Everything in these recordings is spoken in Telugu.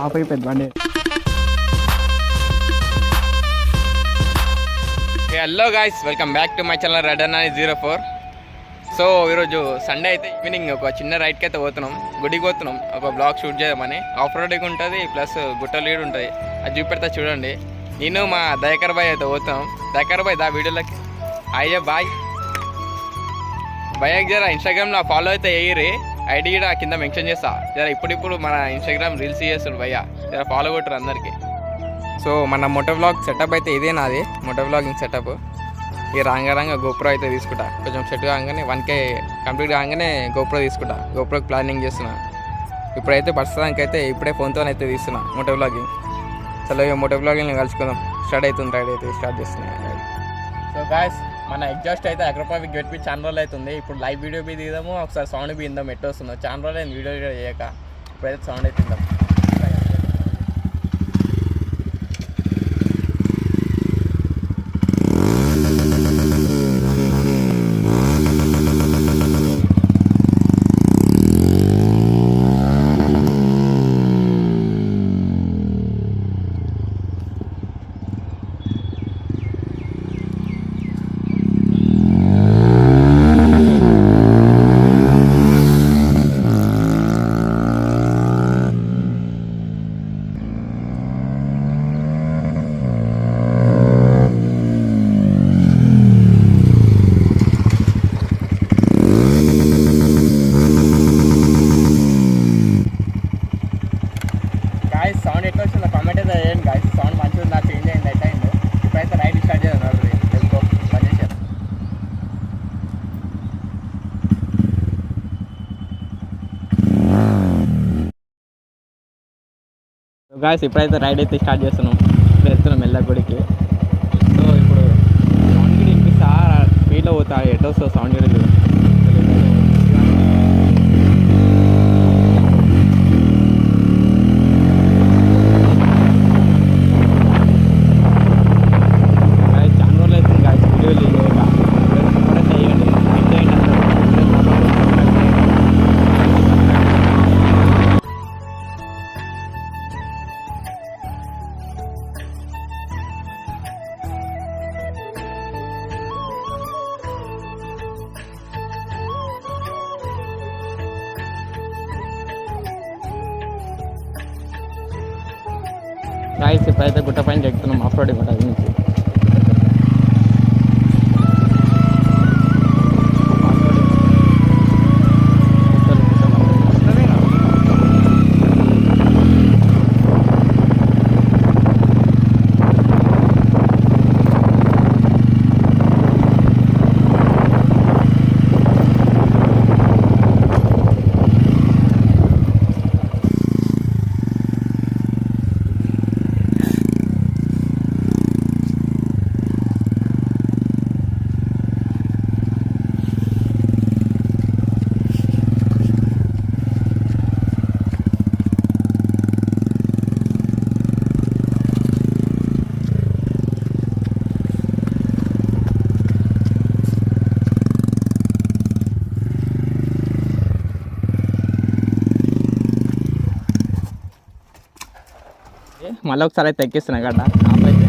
ఆఫ్ అయిపోయింది బండి. Hello guys, welcome back to my channel Radana04. So ఈరోజు సండే అయితే ఈవినింగ్ ఒక చిన్న రైడ్కి అయితే పోతున్నాం, గుడికి పోతున్నాం. ఒక బ్లాగ్ షూట్ చేద్దామని. ఆఫ్ రోడింగ్ ఉంటుంది ప్లస్ గుట్ట లీడ్ ఉంటుంది, అది చూపెడతా చూడండి. నేను మా దయాకర్ బాయ్ అయితే పోతున్నాం. దయాకర్ బాయ్ దా వీడియోలకి అయ్యా బాయ్ భయ్యకి జర ఇన్స్టాగ్రామ్లో ఫాలో అయితే వేయరి, ఐడి కూడా కింద మెన్షన్ చేస్తా. జర ఇప్పుడు మన ఇన్స్టాగ్రామ్ రీల్స్ చేస్తుంది భయ్య, జర ఫాలో కొట్టరు అందరికీ. సో మన మోటో వ్లాగ్ సెటప్ అయితే ఇదే నాది, మోటో వ్లాగింగ్ సెటప్. ఈ రాంగా గోప్రో అయితే తీసుకుంటా, కొంచెం సెట్ కాగానే 1K కంప్లీట్ కాగానే గోప్రో తీసుకుంటా. గోప్రోకి ప్లానింగ్ చేస్తున్నా. ఇప్పుడైతే ప్రస్తుతానికి అయితే ఇప్పుడే ఫోన్తో అయితే తీస్తున్నా మోటో వ్లాగింగ్. చలో ఇక మోటో వ్లాగింగ్ కలుసుకుందాం. స్టార్ట్ అవుతుంది, రైడ్ అయితే స్టార్ట్ చేస్తున్నా. సో గాయ్స్, మన ఎగ్జాస్ట్ అయితే అగ్రోపావిక్ గెట్ బి చాలా రోజులు అవుతుంది. ఇప్పుడు లైవ్ వీడియో బి దిగుదాము, ఒకసారి సౌండ్ బి ఇందాం ఎట్టు వస్తుందో. చాలా రోజులు అయింది వీడియో చేయక, ఇప్పుడైతే సౌండ్ అయితే ఇందాం. సౌండ్ ఎట్లా వచ్చిందో కామెంట్ అయితే చేయండి గాయస్. సౌండ్ మంచిగా ఉందా, చేంజ్ అయింది, ఎట్ అయింది. ఇప్పుడైతే రైడ్ స్టార్ట్ చేద్దాం. వెళ్ళిపో పని చేసాను గాయస్. ఇప్పుడైతే రైడ్ అయితే స్టార్ట్ చేస్తున్నాం. ఇప్పుడు వెళ్తున్నాం మెల్ల గుడికి. సో ఇప్పుడు సౌండ్ కూడా వినిపిస్తా, స్పీడ్లో పోతా, ఎట్ వస్తుందో సౌండ్ కూడా లేదు. గాయస్ ఇప్పుడైతే గుట్ట పైన ఎక్కుతున్నాం, ఆఫ్ రోడింగ్ ఉంటుంది నుంచి. మళ్ళీ ఒకసారి అయితే ఎక్కిస్తున్నా గడ్డ అయితే.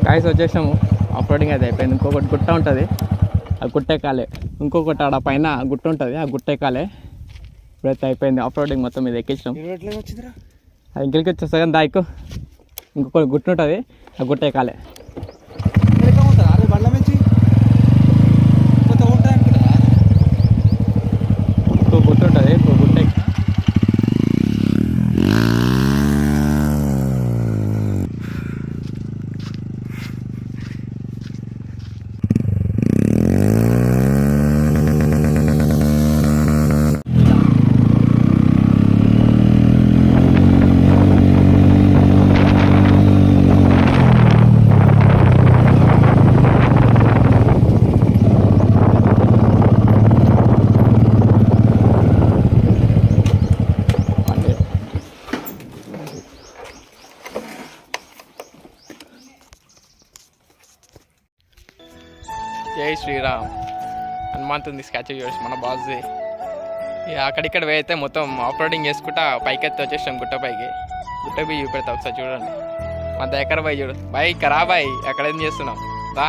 గాయస్ వచ్చేసాము, ఆఫ్ రోడింగ్ అయితే అయిపోయింది. ఇంకొకటి గుట్ట ఉంటుంది, ఆ గుట్ట ఎక్కాలి. ఇంకొకటి ఆడ పైన గుట్ట ఉంటుంది, ఆ గుట్ట ఎక్కాలి. ఇప్పుడైతే అయిపోయింది ఆఫ్ రోడింగ్ మొత్తం మీద ఎక్కించాం. ఇంకెళ్ళకి వచ్చేస్తా కానీ దాయికు ఇంకొక గుట్ట ఉంటుంది ఆ గుట్ట ఎక్కాలి బండ్ల నుంచి ఇంకో గుట్ట ఉంటుంది ఇంకో గుట్ట జై శ్రీరామ్ హనుమంతుంది స్కెచ్ చూసి మన బాస్ది ఇక అక్కడిక్కడ అయితే మొత్తం ఆఫ్ రోడింగ్ చేసుకుంటా పైకి ఎత్తి వచ్చేసాం గుట్ట పైకి గుట్ట పోయి చూపెడతా ఒకసారి చూడండి మా దగ్గర పోయి చూడు బాయ్ కరా బాయ్ అక్కడ ఏం చేస్తున్నాం దా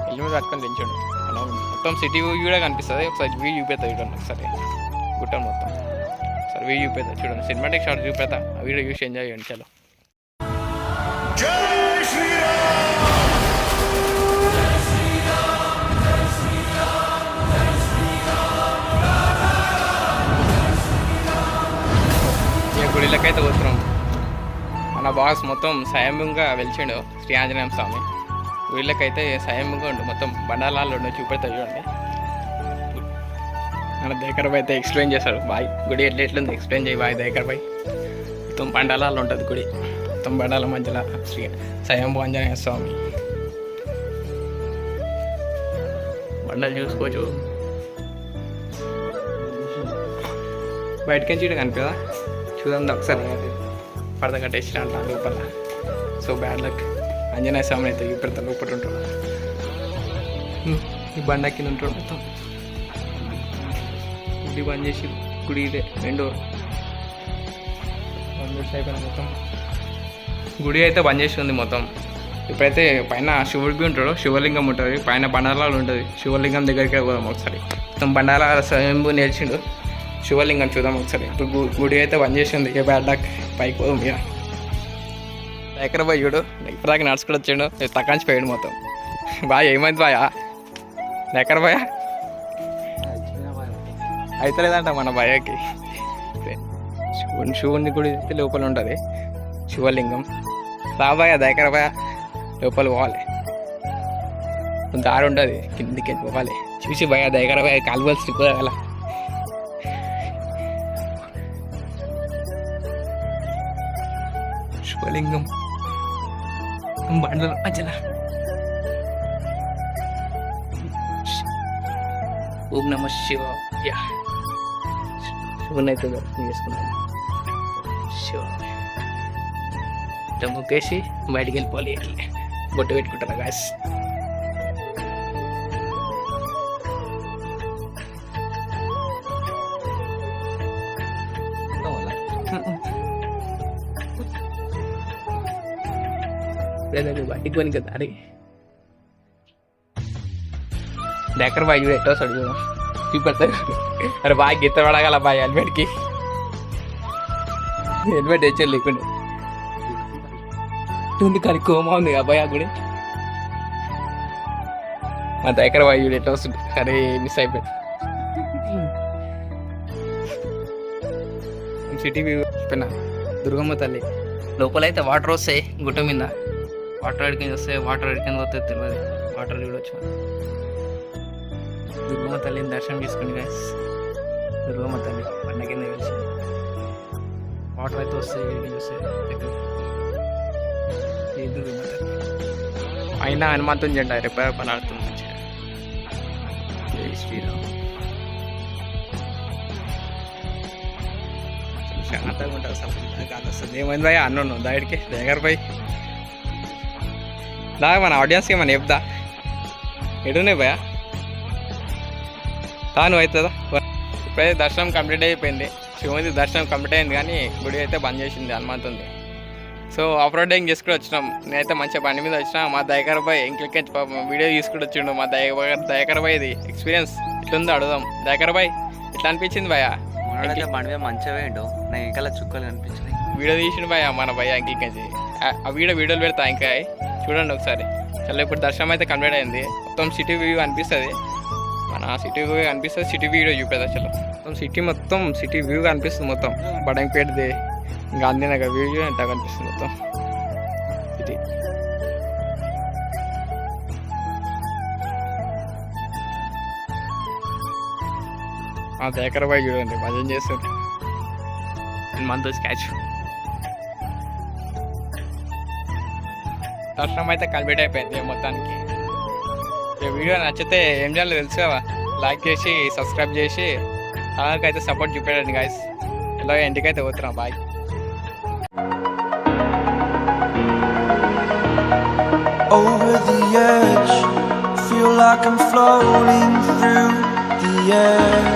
ఇల్లు మీద పట్టుకొని దించండి మొత్తం సిటీ వ్యూ కూడా కనిపిస్తుంది ఒకసారి వ్యూ చూపెడతా చూడండి ఒకసారి గుట్ట మొత్తం ఒకసారి వ్యూ చూపెడతా చూడండి సినిమాటిక్ షాట్ చూపెడతా ఆ వీడియో చూసి ఎంజాయ్ చేయండి చలో గుడిలకైతే పోతున్నాం మన బాస్ మొత్తం స్వయంగా వెలిచిండు శ్రీ ఆంజనేయ స్వామి గుడిలకైతే స్వయంగా ఉండు మొత్తం బండాలాలు ఉండు చూపెడతా చూడండి మన దగ్గర అయితే ఎక్స్ప్లెయిన్ చేస్తాడు బాయ్ గుడి ఎట్లుంది ఎక్స్ప్లెయిన్ చేయి బాయ్ దగ్గర పోయి మొత్తం బండాలాలు ఉంటుంది గుడి మొత్తం బండాల మధ్యలో శ్రీ స్వయంభూ ఆంజనేయ స్వామి బండలు చూసుకోవచ్చు బయటకి చీట కనిపిదా చూడండి ఒకసారి పరద కట్టేసిన అంట లోపల సో బ్యాడ్ లక్ ఆంజనేయ స్వామి అయితే ఇప్పుడు లోపల ఉంటాడు ఈ బండ కింద ఉంటాడు మొత్తం గుడి బంద్ చేసి గుడి ఇదే రెండో అయిపోయిన మొత్తం గుడి అయితే బంద్ చేసి ఉంది మొత్తం ఇప్పుడైతే పైన శివుడికి ఉంటాడు శివలింగం ఉంటుంది పైన బండారాలు ఉంటుంది శివలింగం దగ్గరికి పోదాం ఒకసారి మొత్తం బండారా స్వయంభూ నేర్చిండు శివలింగం చూద్దాం ఒకసారి ఇప్పుడు గుడి అయితే బంద్ చేసింది ఇక బ్యాడ్ లక్ పైకి పోదాం ఇక దగ్గర పోయి చూడు ఇప్పటిదాకా నడుచుకుని వచ్చాడు తక్కాంచి పోయాడు మొత్తం బాగా ఏమైంది బాయా దగ్గర పోయా అవుతలేదంట మన భయకి శివుని గుడి అయితే లోపల ఉంటుంది శివలింగం రాబాయా దగ్గర పోయా లోపల పోవాలి దారి ఉంటుంది కిందికి పోవాలి చూసి భయ దగ్గర పోయా కాలువలసి పోయాల శివలింగం బండలు అజల ఓం నమ శివ శివునైతే దర్శనం చేసుకున్నాను శివ ముక్కేసి బయటికి వెళ్ళిపోవాలి బొట్టు పెట్టుకుంటారా గాయస్ బయటికి పోనీ కదా అరే దగ్గర బాయ్ చూడు ఎట్టో సడు చూద్దాం చూపెడతారు అరే బాగా గీత పడగల బాయ్ హెల్మెట్కి హెల్మెట్ తెచ్చారు లేకుండా ఉంది కానీ కోమా ఉంది అబ్బాయి ఆ గుడి మా దగ్గర బాయ్ చూడు ఎట్లా వస్తుంది అరే మిస్ అయిపోయింది సిటీ వ్యూ చెప్పిన దుర్గమ్మ తల్లి లోపలైతే వాటర్ వస్తాయి గుట్ట మీద వాటర్ అడికింది వస్తే వాటర్ అడికింది వస్తే తెలియదు వాటర్ చూడొచ్చు దుర్గమ్మ తల్లిని దర్శనం చేసుకోండి గాయస్ దుర్గమ్మ తల్లి పండ కింద కలిసి వాటర్ అయితే వస్తాయి ఎడికి వస్తాయి దుర్గమ్మ తల్లి అయినా హనుమంతుని జెండా రిపేర్ పని ఆడుతుంది మంచిగా జై శ్రీరామ్ శాంతంగా ఉంటుంది అసలు కాదు వస్తుంది ఏమైంది భయ అన్ను దాడికి దగ్గర పోయి దా మన ఆడియన్స్కి ఏమన్నా చెప్దా ఎడునే భయ తాను అవుతుందా ఇప్పుడైతే దర్శనం కంప్లీట్ అయిపోయింది శివుడి దర్శనం కంప్లీట్ అయింది కానీ గుడి అయితే బంద్ చేసింది హనుమంతుంది సో ఆఫ్ రోడింగ్ చేసుకుని వచ్చినాం నేనైతే మంచిగా బండి మీద వచ్చినా మా దయకర్ బాయ్ ఇంకెక్కి వీడియో తీసుకుని వచ్చిండు మా దయకర్ బాయ్ ఇది ఎక్స్పీరియన్స్ ఇట్లుందో అడుగుదాం దయకర్ బాయ్ ఇట్లా అనిపించింది భయ బండి మీద మంచిగా వేయండు నాకు ఇంకా చుక్కలు కనిపించినాయి వీడియో తీసిన భయ మన భయ ఇంకొంచి ఆ వీడియోలు పెడతా ఇంకా చూడండి ఒకసారి. చాలా ఇప్పుడు దర్శనం అయితే కంప్లీట్ అయింది. మొత్తం సిటీ వ్యూ అనిపిస్తుంది, మన సిటీ వ్యూ అనిపిస్తుంది. సిటీ వీడియో చూపేది అసలు మొత్తం సిటీ వ్యూ అనిపిస్తుంది. మొత్తం బడంపేటది గాంధీనగర్ వ్యూ అంట కనిపిస్తుంది మొత్తం సిటీ. శేఖర్ బాయ్ చూడండి భజన చేస్తుంది మనతో స్కాచ్. దర్శనం అయితే కంప్లీట్ అయిపోయింది మొత్తానికి. ఈ వీడియో నచ్చితే ఏం చేయాలో తెలుసు కదా, లైక్ చేసి సబ్స్క్రైబ్ చేసి ఛానల్కి అయితే సపోర్ట్ చూపెట్టండి గైస్. ఇలా ఇంటికైతే పోతున్నాం, bye. Over the edge, feel like I'm floating through the air.